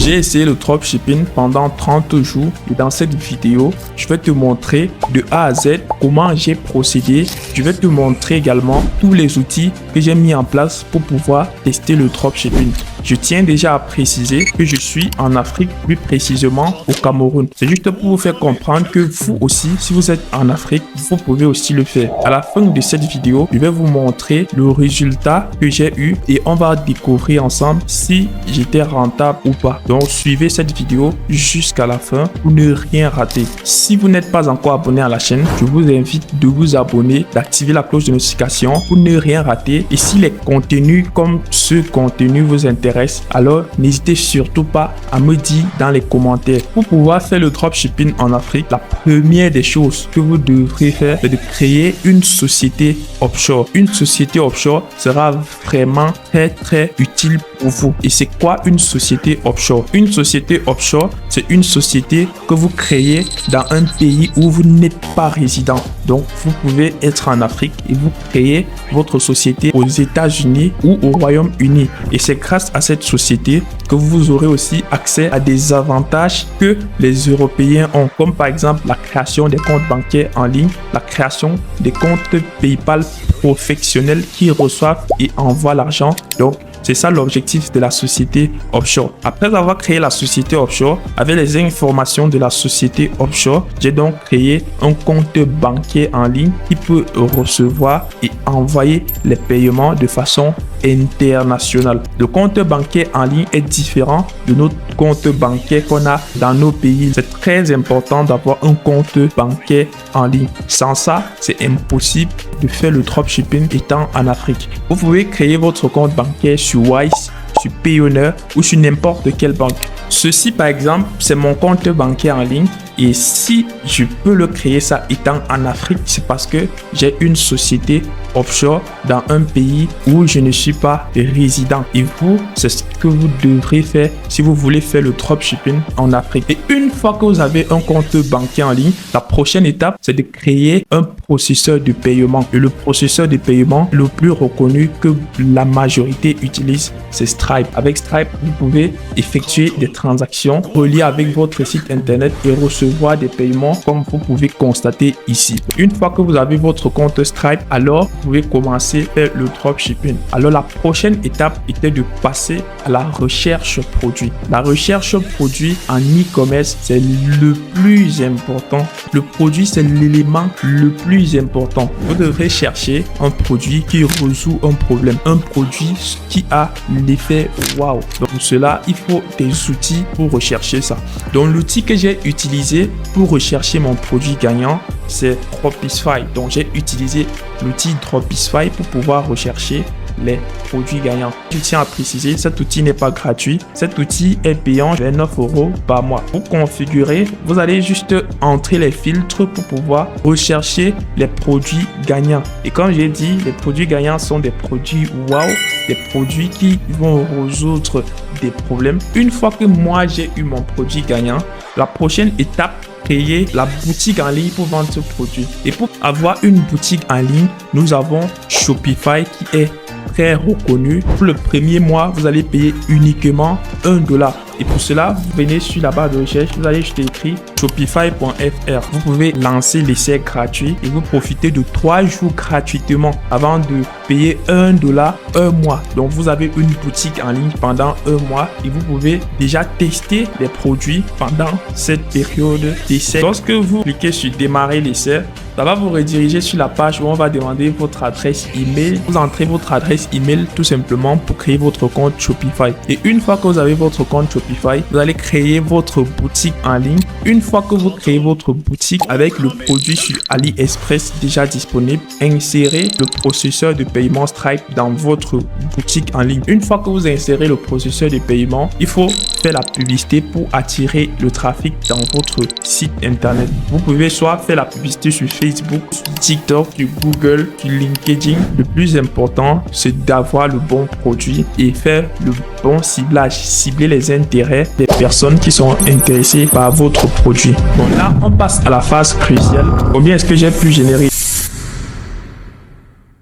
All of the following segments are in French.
J'ai essayé le dropshipping pendant 30 jours et dans cette vidéo, je vais te montrer de A à Z comment j'ai procédé. Je vais te montrer également tous les outils que j'ai mis en place pour pouvoir tester le dropshipping. Je tiens déjà à préciser que je suis en Afrique, plus précisément au Cameroun. C'est juste pour vous faire comprendre que vous aussi, si vous êtes en Afrique, vous pouvez aussi le faire. À la fin de cette vidéo, je vais vous montrer le résultat que j'ai eu et on va découvrir ensemble si j'étais rentable ou pas. Donc, suivez cette vidéo jusqu'à la fin pour ne rien rater. Si vous n'êtes pas encore abonné à la chaîne, je vous invite de vous abonner, d'activer la cloche de notification pour ne rien rater. Et si les contenus comme ce contenu vous intéressent, alors n'hésitez surtout pas à me dire dans les commentaires. Pour pouvoir faire le dropshipping en Afrique, la première des choses que vous devrez faire, c'est de créer une société offshore. Une société offshore sera vraiment très utile pour vous. Et c'est quoi une société offshore? Une société offshore, c'est une société que vous créez dans un pays où vous n'êtes pas résident. Donc, vous pouvez être en Afrique et vous créez votre société aux États-Unis ou au Royaume-Uni. Et c'est grâce à cette société que vous aurez aussi accès à des avantages que les Européens ont, comme par exemple la création des comptes bancaires en ligne, la création des comptes PayPal professionnels qui reçoivent et envoient l'argent. Donc, c'est ça l'objectif de la société offshore. Après avoir créé la société offshore, avec les informations de la société offshore, j'ai donc créé un compte bancaire en ligne qui peut recevoir et envoyer les paiements de façon internationale. Le compte bancaire en ligne est différent de notre compte bancaire qu'on a dans nos pays. C'est très important d'avoir un compte bancaire en ligne. Sans ça, c'est impossible de faire le dropshipping étant en Afrique. Vous pouvez créer votre compte bancaire sur Wise, sur Payoneer ou sur n'importe quelle banque. Ceci par exemple, c'est mon compte bancaire en ligne. Et si je peux le créer ça étant en Afrique, c'est parce que j'ai une société offshore dans un pays où je ne suis pas résident. Et vous, c'est ce que vous devrez faire si vous voulez faire le dropshipping en Afrique. Et une fois que vous avez un compte bancaire en ligne, la prochaine étape, c'est de créer un processeur de paiement. Et le processeur de paiement le plus reconnu que la majorité utilise, c'est Stripe. Avec Stripe, vous pouvez effectuer des transactions reliées avec votre site internet et recevoir des paiements comme vous pouvez constater ici. Une fois que vous avez votre compte Stripe, alors vous pouvez commencer à faire le dropshipping. Alors la prochaine étape était de passer à la recherche produit. La recherche produit en e-commerce, c'est le plus important. Le produit, c'est l'élément le plus important. Vous devrez chercher un produit qui résout un problème, un produit qui a l'effet wow. Donc pour cela, il faut des outils pour rechercher ça. Donc l'outil que j'ai utilisé pour rechercher mon produit gagnant, c'est Dropisfy. Donc j'ai utilisé l'outil Dropisfy pour pouvoir rechercher les produits gagnants. Je tiens à préciser, cet outil n'est pas gratuit. Cet outil est payant, 9 € par mois. Pour configurer, vous allez juste entrer les filtres pour pouvoir rechercher les produits gagnants. Et comme j'ai dit, les produits gagnants sont des produits wow, des produits qui vont résoudre des problèmes. Une fois que moi j'ai eu mon produit gagnant, la prochaine étape, créer la boutique en ligne pour vendre ce produit. Et pour avoir une boutique en ligne, nous avons Shopify qui est très reconnu. Pour le premier mois, vous allez payer uniquement $1. Et pour cela, vous venez sur la barre de recherche, vous allez juste écrire shopify.fr. Vous pouvez lancer l'essai gratuit et vous profitez de 3 jours gratuitement avant de payer $1 un mois. Donc, vous avez une boutique en ligne pendant un mois et vous pouvez déjà tester les produits pendant cette période d'essai. Lorsque vous cliquez sur démarrer l'essai, ça va vous rediriger sur la page où on va demander votre adresse email. Vous entrez votre adresse email tout simplement pour créer votre compte Shopify. Et une fois que vous avez votre compte Shopify, vous allez créer votre boutique en ligne. Une fois que vous créez votre boutique avec le produit sur AliExpress déjà disponible, insérez le processeur de paiement Stripe dans votre boutique en ligne. Une fois que vous insérez le processeur de paiement, il faut faire la publicité pour attirer le trafic dans votre site internet. Vous pouvez soit faire la publicité sur Facebook, sur TikTok, sur Google, sur LinkedIn. Le plus important, c'est d'avoir le bon produit et faire le bon ciblage. Cibler les intérêts des personnes qui sont intéressées par votre produit. Bon, là, on passe à la phase cruciale. Combien est-ce que j'ai pu générer?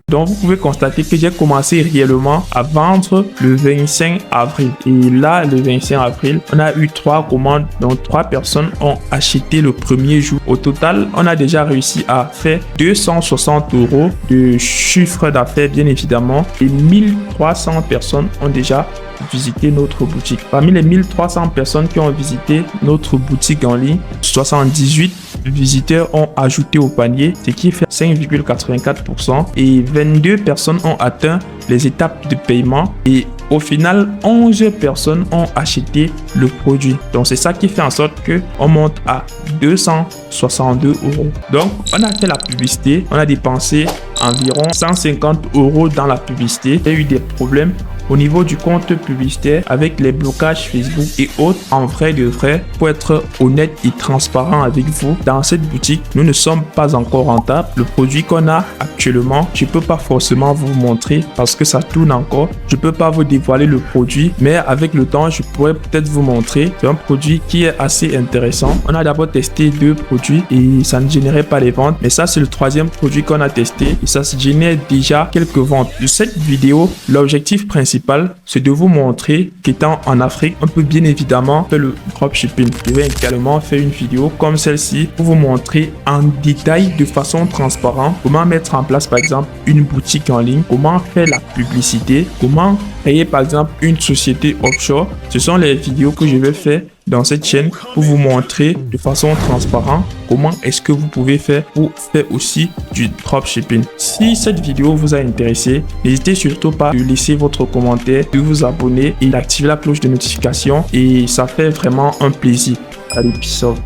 Donc, vous pouvez constater que j'ai commencé réellement à vendre le 25 avril. Et là, le 25 avril, on a eu 3 commandes, donc 3 personnes ont acheté le premier jour. Au total, on a déjà réussi à faire 260 € de chiffre d'affaires, bien évidemment, et 1300 personnes ont déjà visiter notre boutique. Parmi les 1300 personnes qui ont visité notre boutique en ligne, 78 visiteurs ont ajouté au panier, ce qui fait 5,84%, et 22 personnes ont atteint les étapes de paiement, et au final, 11 personnes ont acheté le produit. Donc, c'est ça qui fait en sorte que on monte à 262 €. Donc, on a fait la publicité, on a dépensé environ 150 € dans la publicité. Il y a eu des problèmes au niveau du compte publicitaire avec les blocages Facebook et autres. En vrai de vrai, pour être honnête et transparent avec vous, dans cette boutique, nous ne sommes pas encore rentables. Le produit qu'on a actuellement, je peux pas forcément vous montrer parce que ça tourne encore. Je peux pas vous dévoiler le produit, mais avec le temps, je pourrais peut-être vous montrer. C'est un produit qui est assez intéressant. On a d'abord testé 2 produits et ça ne générait pas les ventes, mais ça c'est le 3e produit qu'on a testé et ça se génère déjà quelques ventes. De cette vidéo, l'objectif principal, c'est de vous montrer qu'étant en Afrique, on peut bien évidemment faire le dropshipping. Je vais également faire une vidéo comme celle-ci pour vous montrer en détail, de façon transparente, comment mettre en place par exemple une boutique en ligne, comment faire la publicité, comment créer par exemple une société offshore. Ce sont les vidéos que je vais faire dans cette chaîne pour vous montrer de façon transparente comment est-ce que vous pouvez faire pour faire aussi du dropshipping. Si cette vidéo vous a intéressé, n'hésitez surtout pas à laisser votre commentaire, de vous abonner et d'activer la cloche de notification, et ça fait vraiment un plaisir. À l'épisode.